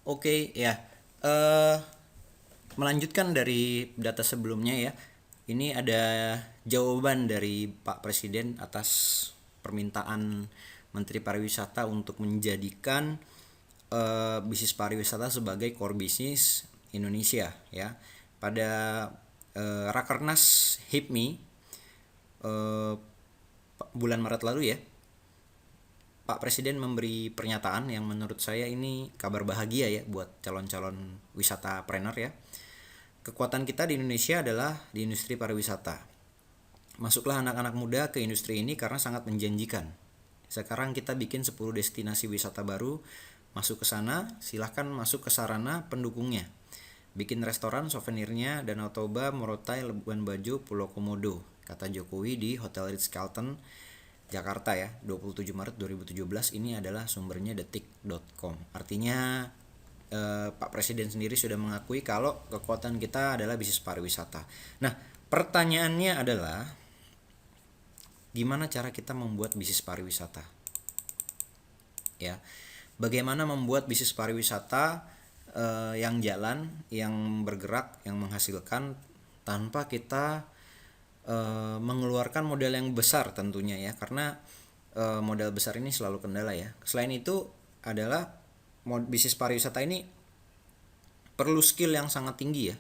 Oke, ya. Eh Melanjutkan dari data sebelumnya ya. Ini ada jawaban dari Pak Presiden atas permintaan Menteri Pariwisata untuk menjadikan bisnis pariwisata sebagai core bisnis Indonesia ya. Pada Rakernas HIPMI bulan Maret lalu ya, Pak Presiden memberi pernyataan yang menurut saya ini kabar bahagia ya buat calon-calon wisatapreneur ya. Kekuatan kita di Indonesia adalah di industri pariwisata. Masuklah anak-anak muda ke industri ini karena sangat menjanjikan. Sekarang kita bikin 10 destinasi wisata baru. Masuk ke sana, silahkan masuk ke sarana pendukungnya. Bikin restoran, souvenirnya, Danau Toba, Morotai, Labuan Bajo, Pulau Komodo, kata Jokowi di Hotel Ritz-Carlton Jakarta ya, 27 Maret 2017. Ini adalah sumbernya detik.com. Artinya Pak Presiden sendiri sudah mengakui kalau kekuatan kita adalah bisnis pariwisata. Nah, pertanyaannya adalah gimana cara kita membuat bisnis pariwisata? Ya. Bagaimana membuat bisnis pariwisata yang jalan, yang bergerak, yang menghasilkan tanpa kita mengeluarkan modal yang besar tentunya ya, karena modal besar ini selalu kendala ya. Selain itu adalah bisnis pariwisata ini perlu skill yang sangat tinggi ya,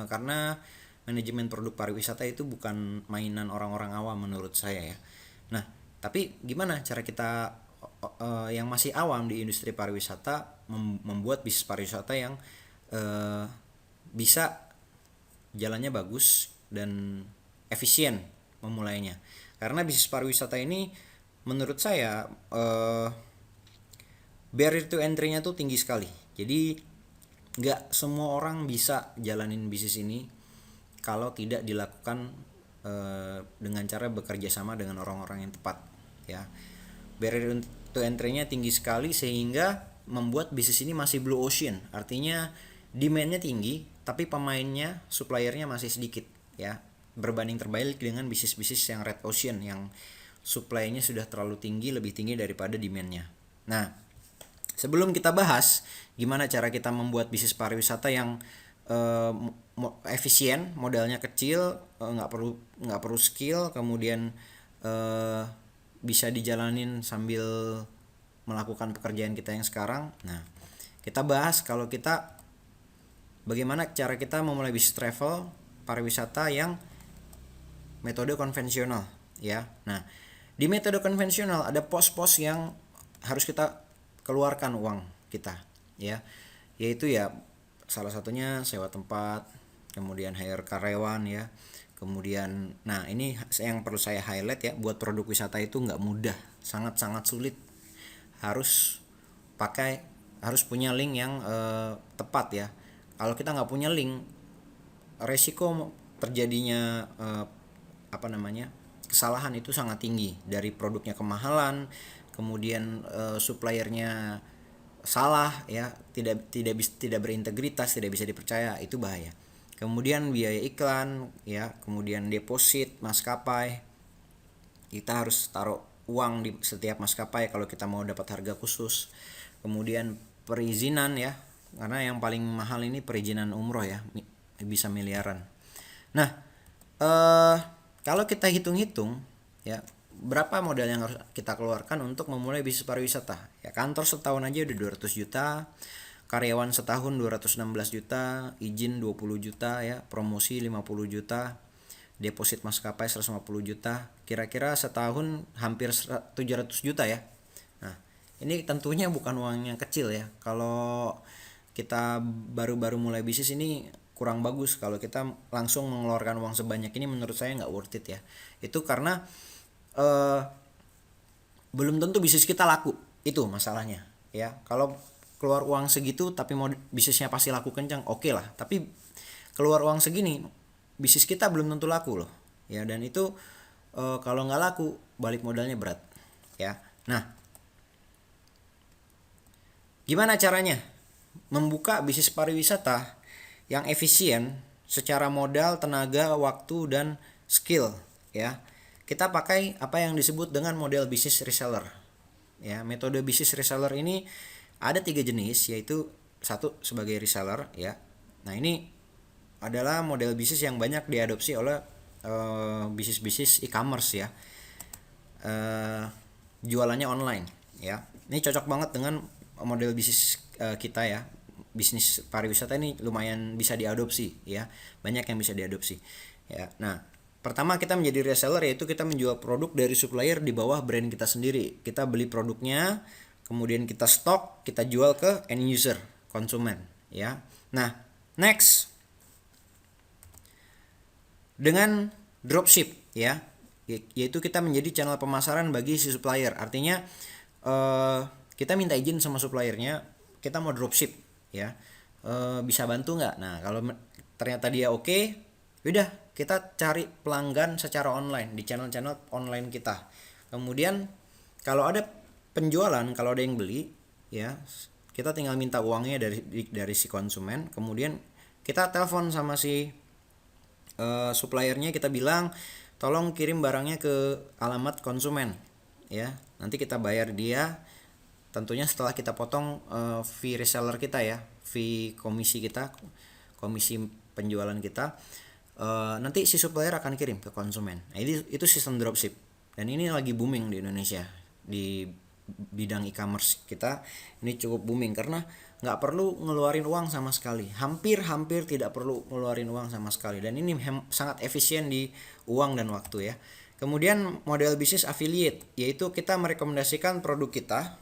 karena manajemen produk pariwisata itu bukan mainan orang-orang awam menurut saya ya. Nah, tapi gimana cara kita yang masih awam di industri pariwisata membuat bisnis pariwisata yang bisa jalannya bagus dan efisien memulainya. Karena bisnis pariwisata ini menurut saya barrier to entry-nya tuh tinggi sekali. Jadi nggak semua orang bisa jalanin bisnis ini kalau tidak dilakukan dengan cara bekerja sama dengan orang-orang yang tepat ya. Barrier to entry-nya tinggi sekali sehingga membuat bisnis ini masih blue ocean. Artinya demand-nya tinggi tapi pemainnya, suppliernya masih sedikit ya. Berbanding terbalik dengan bisnis-bisnis yang red ocean yang supply-nya sudah terlalu tinggi, lebih tinggi daripada demand-nya. Nah, sebelum kita bahas gimana cara kita membuat bisnis pariwisata yang efisien, modalnya kecil, nggak perlu skill, kemudian bisa dijalanin sambil melakukan pekerjaan kita yang sekarang. Nah, kita bahas kalau kita bagaimana cara kita memulai bisnis travel pariwisata yang metode konvensional ya. Nah, di metode konvensional ada pos-pos yang harus kita keluarkan uang kita ya. Yaitu ya salah satunya sewa tempat, kemudian hire karyawan ya. Kemudian nah ini yang perlu saya highlight ya, buat produk wisata itu nggak mudah, sangat-sangat sulit. Harus punya link yang tepat ya. Kalau kita nggak punya link, resiko terjadinya kesalahan itu sangat tinggi, dari produknya kemahalan, kemudian suppliernya salah ya, tidak berintegritas, tidak bisa dipercaya, itu bahaya. Kemudian biaya iklan ya, kemudian deposit maskapai, kita harus taruh uang di setiap maskapai kalau kita mau dapat harga khusus. Kemudian perizinan ya, karena yang paling mahal ini perizinan umroh ya, bisa miliaran. Nah, kalau kita hitung-hitung ya, berapa modal yang harus kita keluarkan untuk memulai bisnis pariwisata? Ya, kantor setahun aja udah 200 juta, karyawan setahun 216 juta, izin 20 juta ya, promosi 50 juta, deposit maskapai 150 juta. Kira-kira setahun hampir 700 juta ya. Nah, ini tentunya bukan uang yang kecil ya. Kalau kita baru-baru mulai bisnis ini kurang bagus kalau kita langsung mengeluarkan uang sebanyak ini, menurut saya nggak worth it ya. Itu karena belum tentu bisnis kita laku, itu masalahnya ya. Kalau keluar uang segitu tapi mau bisnisnya pasti laku kencang, oke lah. Tapi keluar uang segini bisnis kita belum tentu laku loh ya, dan itu kalau nggak laku balik modalnya berat ya. Nah, gimana caranya membuka bisnis pariwisata yang efisien secara modal, tenaga, waktu, dan skill ya? Kita pakai apa yang disebut dengan model bisnis reseller ya. Metode bisnis reseller ini ada 3 jenis, yaitu satu sebagai reseller ya. Nah ini adalah model bisnis yang banyak diadopsi oleh bisnis-bisnis e-commerce ya. Jualannya online ya. Ini cocok banget dengan model bisnis kita ya. Bisnis pariwisata ini lumayan bisa diadopsi ya. Banyak yang bisa diadopsi ya. Nah, pertama kita menjadi reseller yaitu kita menjual produk dari supplier di bawah brand kita sendiri. Kita beli produknya, kemudian kita stok, kita jual ke end user, konsumen ya. Nah, next dengan dropship ya, yaitu kita menjadi channel pemasaran bagi si supplier. Artinya kita minta izin sama suppliernya, kita mau dropship ya, bisa bantu nggak? Nah kalau ternyata dia oke, udah kita cari pelanggan secara online di channel-channel online kita. Kemudian kalau ada penjualan, kalau ada yang beli ya, kita tinggal minta uangnya dari si konsumen. Kemudian kita telepon sama si suppliernya, kita bilang tolong kirim barangnya ke alamat konsumen ya. Nanti kita bayar dia, tentunya setelah kita potong fee reseller kita ya, fee komisi kita, komisi penjualan kita. Nanti si supplier akan kirim ke konsumen. Nah, itu sistem dropship dan ini lagi booming di Indonesia. Di bidang e-commerce kita ini cukup booming karena nggak perlu ngeluarin uang sama sekali, hampir tidak perlu ngeluarin uang sama sekali, dan ini sangat efisien di uang dan waktu ya. Kemudian model bisnis affiliate, yaitu kita merekomendasikan produk kita,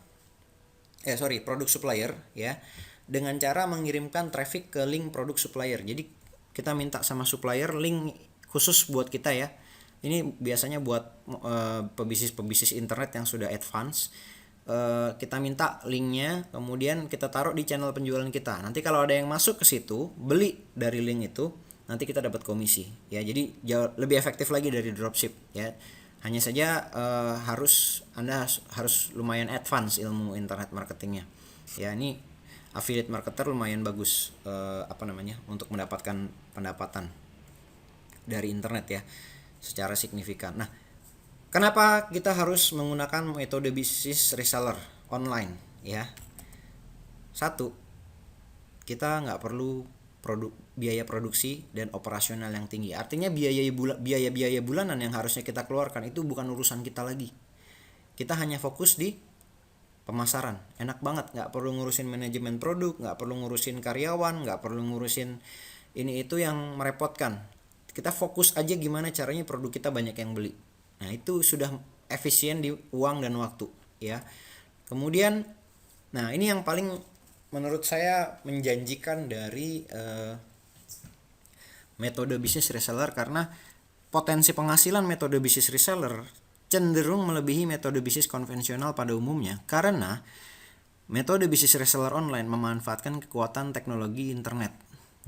produk supplier ya, dengan cara mengirimkan traffic ke link produk supplier. Jadi kita minta sama supplier link khusus buat kita ya. Ini biasanya buat pebisnis internet yang sudah advance. Kita minta linknya, kemudian kita taruh di channel penjualan kita. Nanti kalau ada yang masuk ke situ, beli dari link itu, nanti kita dapat komisi ya. Jadi jauh lebih efektif lagi dari dropship ya. Hanya saja Anda harus lumayan advance ilmu internet marketingnya ya. Ini affiliate marketer lumayan bagus untuk mendapatkan pendapatan dari internet ya secara signifikan. Nah, kenapa kita harus menggunakan metode bisnis reseller online ya? Satu, kita nggak perlu biaya produksi dan operasional yang tinggi. Artinya biaya bulanan yang harusnya kita keluarkan itu bukan urusan kita lagi. Kita hanya fokus di pemasaran. Enak banget, nggak perlu ngurusin manajemen produk, nggak perlu ngurusin karyawan, nggak perlu ngurusin ini itu yang merepotkan. Kita fokus aja gimana caranya produk kita banyak yang beli. Nah itu sudah efisien di uang dan waktu ya. Kemudian, nah ini yang paling menurut saya menjanjikan dari metode bisnis reseller, karena potensi penghasilan metode bisnis reseller cenderung melebihi metode bisnis konvensional pada umumnya, karena metode bisnis reseller online memanfaatkan kekuatan teknologi internet.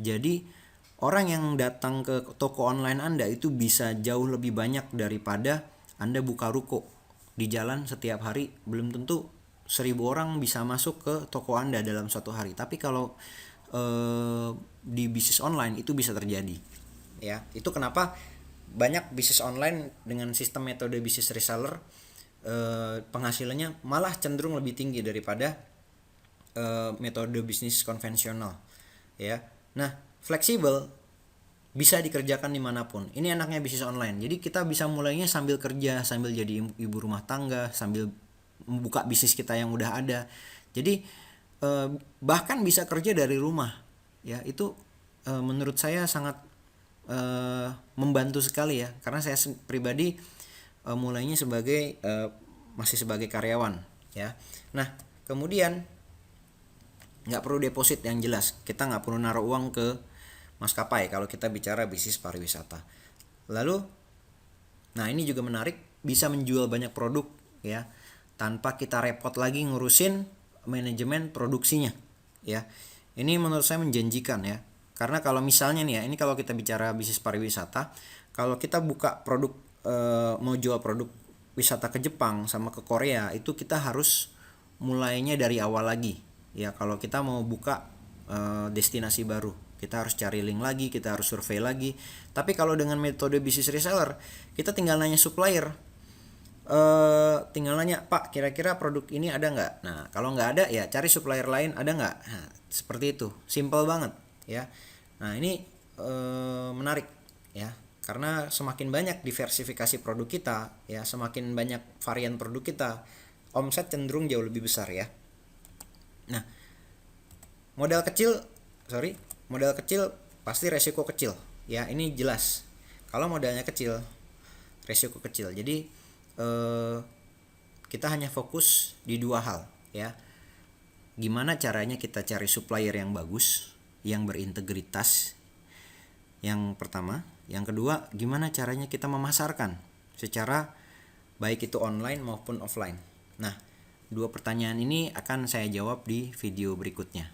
Jadi orang yang datang ke toko online Anda itu bisa jauh lebih banyak daripada Anda buka ruko di jalan setiap hari. Belum tentu 1000 orang bisa masuk ke toko Anda dalam suatu hari. Tapi kalau di bisnis online itu bisa terjadi. Ya, itu kenapa banyak bisnis online dengan sistem metode bisnis reseller penghasilannya malah cenderung lebih tinggi daripada metode bisnis konvensional. Ya, nah fleksibel, bisa dikerjakan dimanapun. Ini enaknya bisnis online. Jadi kita bisa mulainya sambil kerja, sambil jadi ibu rumah tangga, sambil membuka bisnis kita yang udah ada. Jadi bahkan bisa kerja dari rumah. Ya, itu menurut saya sangat membantu sekali ya. Karena saya pribadi mulainya masih sebagai karyawan. Ya, nah kemudian nggak perlu deposit yang jelas. Kita nggak perlu naruh uang ke maskapai kalau kita bicara bisnis pariwisata. Lalu, nah ini juga menarik, bisa menjual banyak produk ya, tanpa kita repot lagi ngurusin manajemen produksinya ya. Ini menurut saya menjanjikan ya, karena kalau misalnya nih ya, ini kalau kita bicara bisnis pariwisata, kalau kita buka produk mau jual produk wisata ke Jepang sama ke Korea, itu kita harus mulainya dari awal lagi ya. Kalau kita mau buka destinasi baru, kita harus cari link lagi, kita harus survei lagi. Tapi kalau dengan metode bisnis reseller, kita tinggal nanya supplier, tinggal nanya, Pak kira-kira produk ini ada nggak? Nah kalau nggak ada ya cari supplier lain, ada nggak? Nah, Seperti itu, simple banget ya. Nah ini menarik ya, karena semakin banyak diversifikasi produk kita ya, semakin banyak varian produk kita, omset cenderung jauh lebih besar ya. Nah modal kecil, modal kecil pasti resiko kecil ya, ini jelas. Kalau modalnya kecil, resiko kecil. Jadi kita hanya fokus di dua hal ya. Gimana caranya kita cari supplier yang bagus, yang berintegritas, yang pertama. Yang kedua, gimana caranya kita memasarkan secara baik itu online maupun offline. Nah, dua pertanyaan ini akan saya jawab di video berikutnya.